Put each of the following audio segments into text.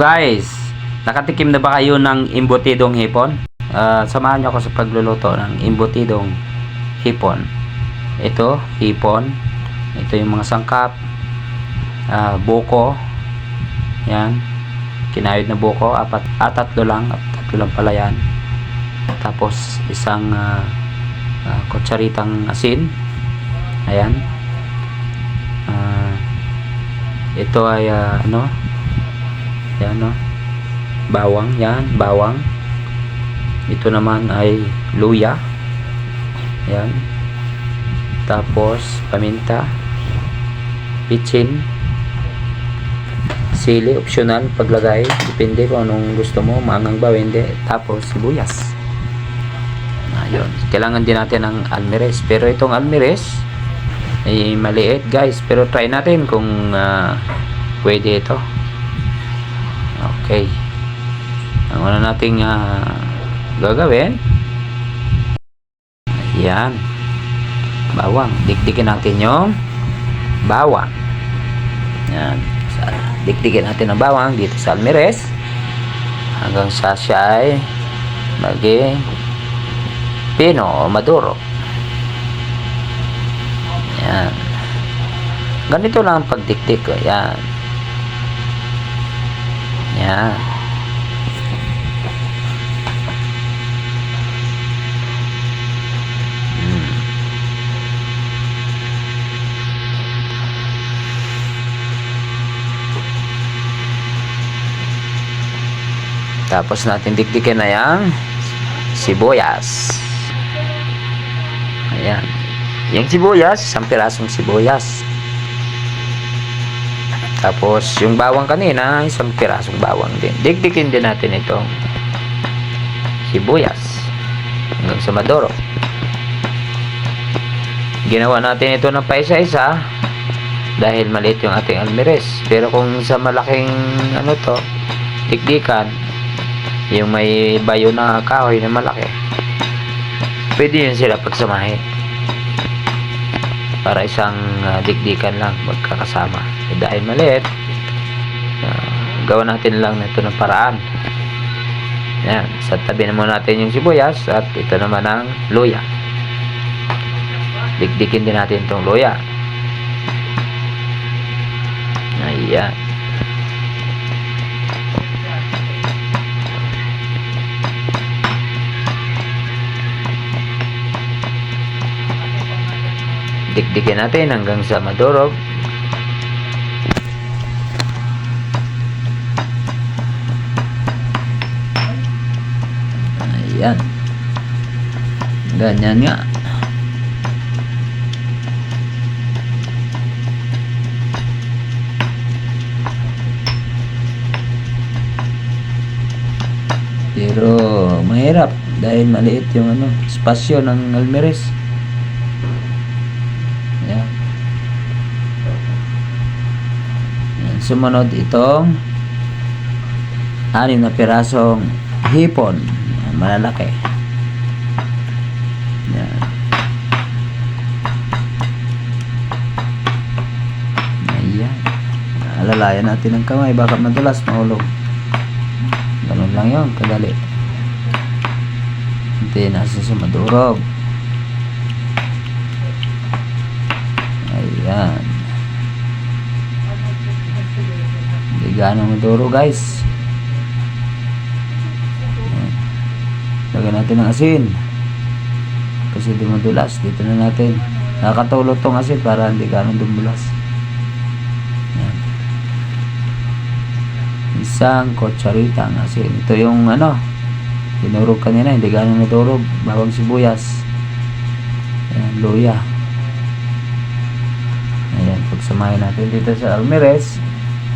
Guys, nakatikim na ba kayo ng embutidong hipon? Samahan niyo ako sa pagluluto ng embutidong hipon. Ito, hipon. Ito yung mga sangkap. Buko. Yan. Kinayod na buko. Tatlo lang pala yan. Tapos, isang kutsaritang asin. Ayan. Ito ay yan, no? Bawang, yan, bawang. Ito naman ay luya. Yan. Tapos paminta, pitsin, sili, optional paglagay, depende kung anong gusto mo, maangang ba o hindi. Tapos sibuyas. Ayun, kailangan din natin ng almirez, pero itong almirez ay maliit, guys, pero try natin kung pwede ito. Okay. Ang una nating gagawin, ayan, bawang. Dikdikin natin yung bawang. Ayan. Dikdikin natin ang bawang dito sa almirez hanggang sa siya ay maging pino o maduro. Ayan. Ganito lang ang pagdikdik ko. Ayan. Yan. Tapos natin dikdikin na yung sibuyas. Ayan. Yung sibuyas, isang pirasong sibuyas. Tapos, yung bawang kanina, isang pirasong bawang din. Dikdikin din natin itong sibuyas hanggang sa maduro. Ginawa natin ito ng paisa-isa dahil maliit yung ating almirez. Pero kung sa malaking dikdikan, yung may bayo na kahoy na malaki, pwede yun sila pagsamahin para isang dikdikan lang magkakasama. Dahil maliit, gawa natin lang ito ng paraan. Yan, sa tabi naman natin yung sibuyas at ito naman ang luya. Dikdikin din natin itong luya. Ayan. Dikdikin natin hanggang sa madurog. Ayan. Ganyan nga. Pero mahirap dahil maliit yung espasyo ng almirez. Ayan. Ayan. Sumunod itong 6 na pirasong hipon. Malalaki. Yan. Ayan. Alalayan natin ang kamay, baka madulas, mahulog. Ganun lang yun, kadali. Hintayin natin sa madurog. Ayan. Hindi ganun maduro, guys. Lagyan natin ng asin kasi dumudulas. Dito na natin nakatulot tong asin para hindi ganun dumulas. Yan. Isang kutsaritang asin. Ito yung dinurog kanina, hindi ganun nadurog. Bawang sibuyas. Ayan, luya. Ayan, pagsamahin natin dito sa almirez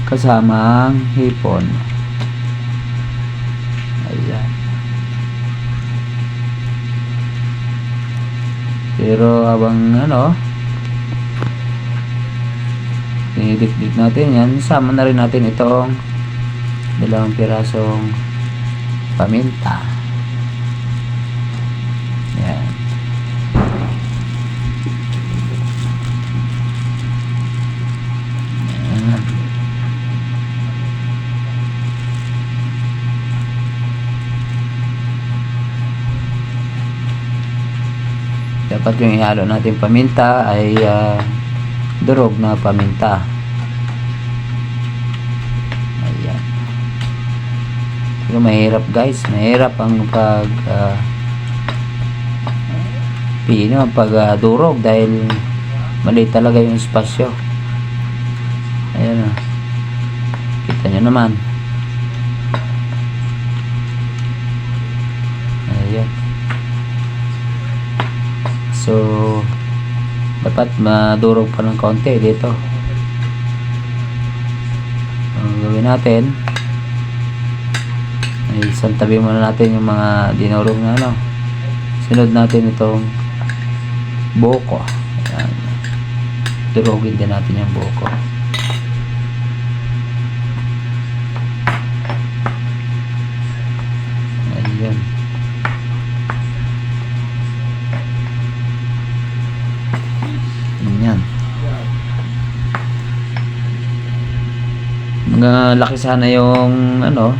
kasama ang hipon. Ayan. Pero habang dinidikdik natin yan, sama na rin natin itong 2 pirasong paminta. Yan. Yan. Dapat yung ihalo natin paminta ay durog na paminta. Ayan. Pero mahirap guys, mahirap ang durog dahil mali talaga yung espasyo. Ayan o. Kita nyo naman. Ayan. So, dapat madurog pa ng konti dito. Ang gawin natin ay santabi muna natin yung mga dinurog na ano. Sunod natin itong buko. Ayan. Durugin din natin yung buko. Ayan. Ayan. Mga laki sana yung ano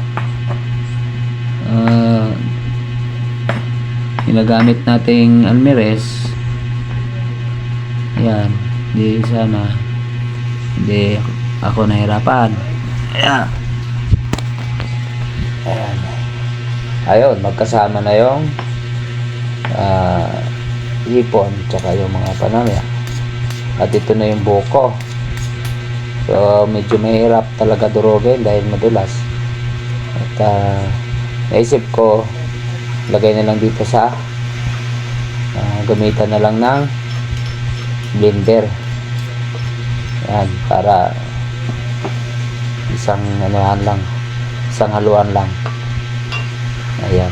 ginagamit nating almirez. Ayan, hindi sana hindi ako nahirapan. Ayan. Ayan. Ayun, magkasama na yung hipon tsaka yung mga panamya. At ito na yung buko. So medyo mahirap talaga durugin dahil madulas. At naisip ko lagay na lang dito sa gamitan na lang ng blender. Yan, para isang anuhan lang, isang haluan lang. Ayan.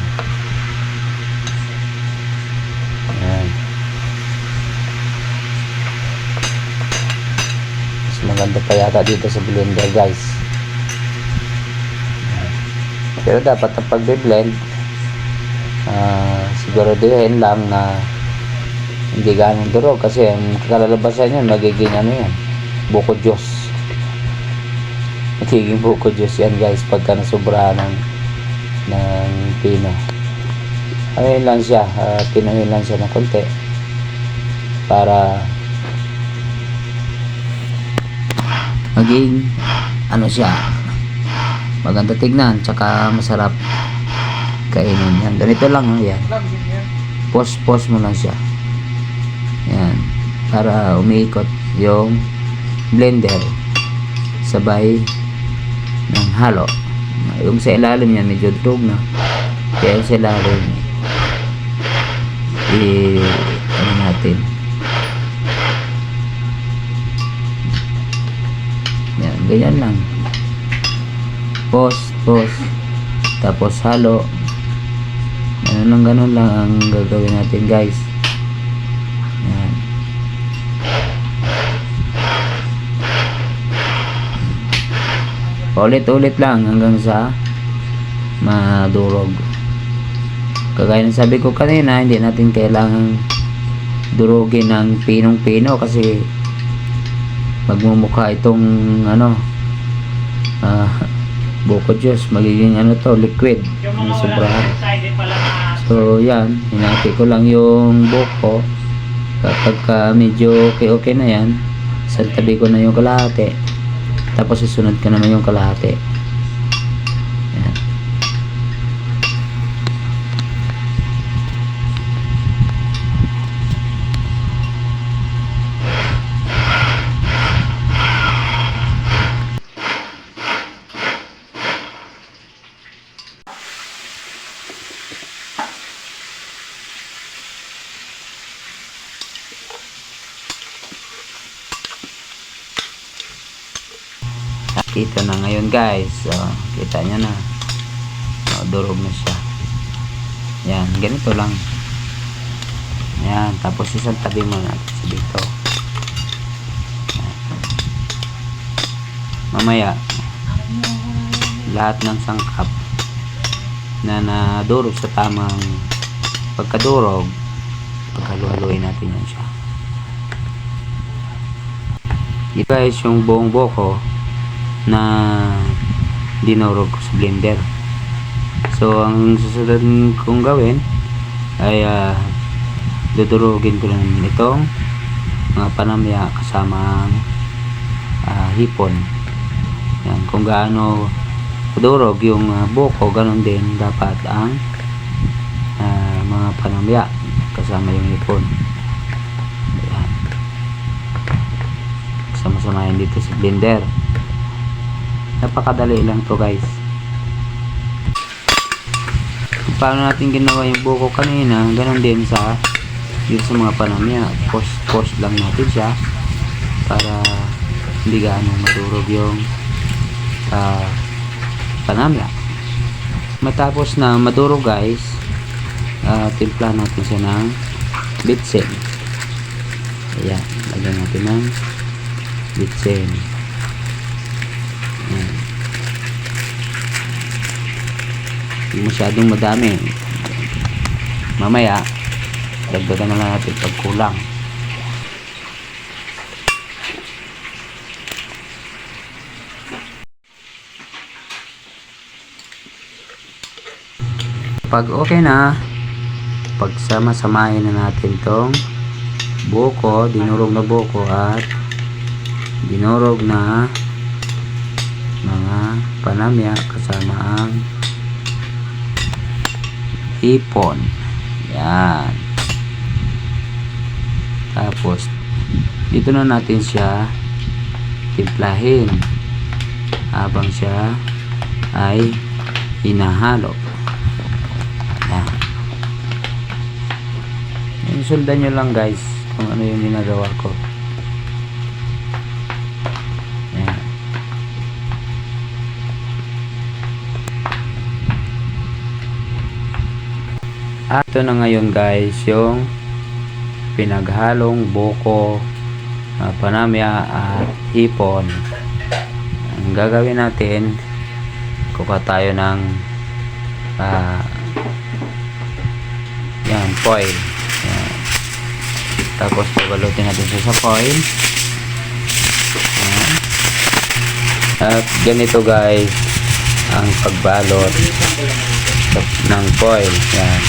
Ayan. Mas maganda pa yata dito sa blender guys. Pero dapat ang pag-blend siguraduhin lang na hindi ganong durog kasi ang kalalabasan yan magiging ano yan, buko juice. Magiging buko juice yan guys pagka nasubrahan ng pino. Ayun lang siya, pinuhin lang siya ng konti para maging ano siya, maganda tignan tsaka masarap kainin. Yan, ganito lang yan. Pos mo lang siya. Yan, para umiikot yung blender sabay ng halo. Yung sa ilalim niya medyo durog na, kaya sa ilalim ano natin, yan, ganyan lang, pos tapos halo. Ganun lang ang gagawin natin guys. Yan. Ulit-ulit lang hanggang sa madurog. Kagaya ng sabi ko kanina, hindi natin kailangang durugin ng pinong-pino kasi magmumukha itong ano buko juice, magiging ano to, liquid, sobrahan. So yan, hinati ko lang yung buko. Kapag medyo okay na yan, santabi ko na yung kalahati, tapos isunod ko naman yung kalahati. Yan. Kita na ngayon guys. So, kita nyo na. So, durog na siya. Yan, ganito lang. Yan, tapos isang tabi mo natin sa dito. Yan. Mamaya, lahat ng sangkap na nadurog sa tamang pagkadurog, paghalu-haluin natin yan siya. Ito guys, yung buong buko na dinurog ko sa blender. So ang susunod kong gawin ay dudurugin ko lang itong mga panamya kasamang hipon. Yan, kung gaano durog yung buko, ganun din dapat ang mga panamya kasama yung hipon. Yan, sama-samahin dito sa blender. Napakadali lang to guys. Kung paano natin ginawa yung buko kanina, ganun din sa dito sa mga panamya. Post lang natin siya para hindi gaano madurog yung panamya. Matapos na madurog guys, timpla natin siya ng bitsin. Ayan, lagyan natin ng bitsin. Ayan. Hindi masyadong madami, mamaya dagdagan na lang natin pag kulang. Pag okay na, pagsama-samahin na natin tong buko, dinurog na buko at dinurog na mga panamya kasama ang hipon. Yan. Tapos dito na natin siya timplahin habang siya ay hinahalo. Sundan nyo lang guys kung ano yung ginagawa ko. Ayan. At ito na ngayon guys yung pinaghalong buko, panamya at hipon. Ang gagawin natin, kuha tayo ng yan, foil. Yan. Tapos pabalutin natin siya sa foil. Yan. At ganito guys ang pagbalot ng foil. Yan.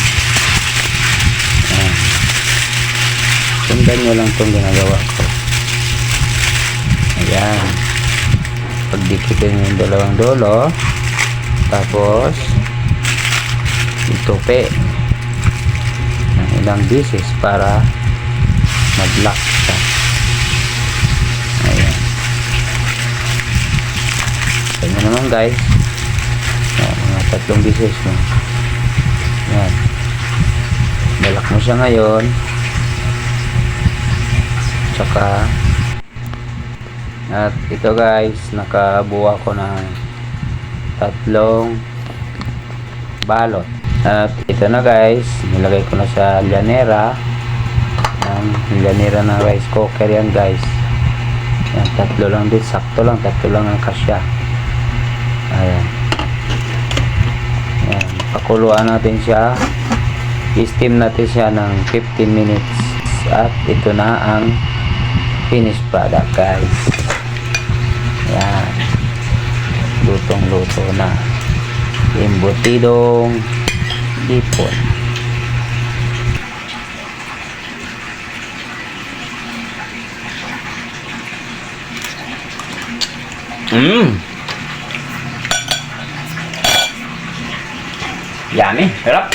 Yan. Sundan nyo lang itong ginagawa ko. Ayan. Pagdikitin yung dalawang dulo, tapos itupi ng ilang beses para mag-lock siya. Ayan. Ganyan naman guys. Ayan, mga 3 beses mo. Ayan. Balak mo siya ngayon. Tsaka at ito guys, nakabuo ko ng 3 balot. At ito na guys, nilagay ko na sa llanera. Llanera ng rice cooker yan guys. Yan, 3 lang din, sakto lang, 3 lang ang kasya. Ayan. Ayan, pakuluan natin siya. I-steam natin siya ng 15 minutes. At ito na ang finished product guys. Ayan, lutong luto na embutidong hipon. Yummy, sarap.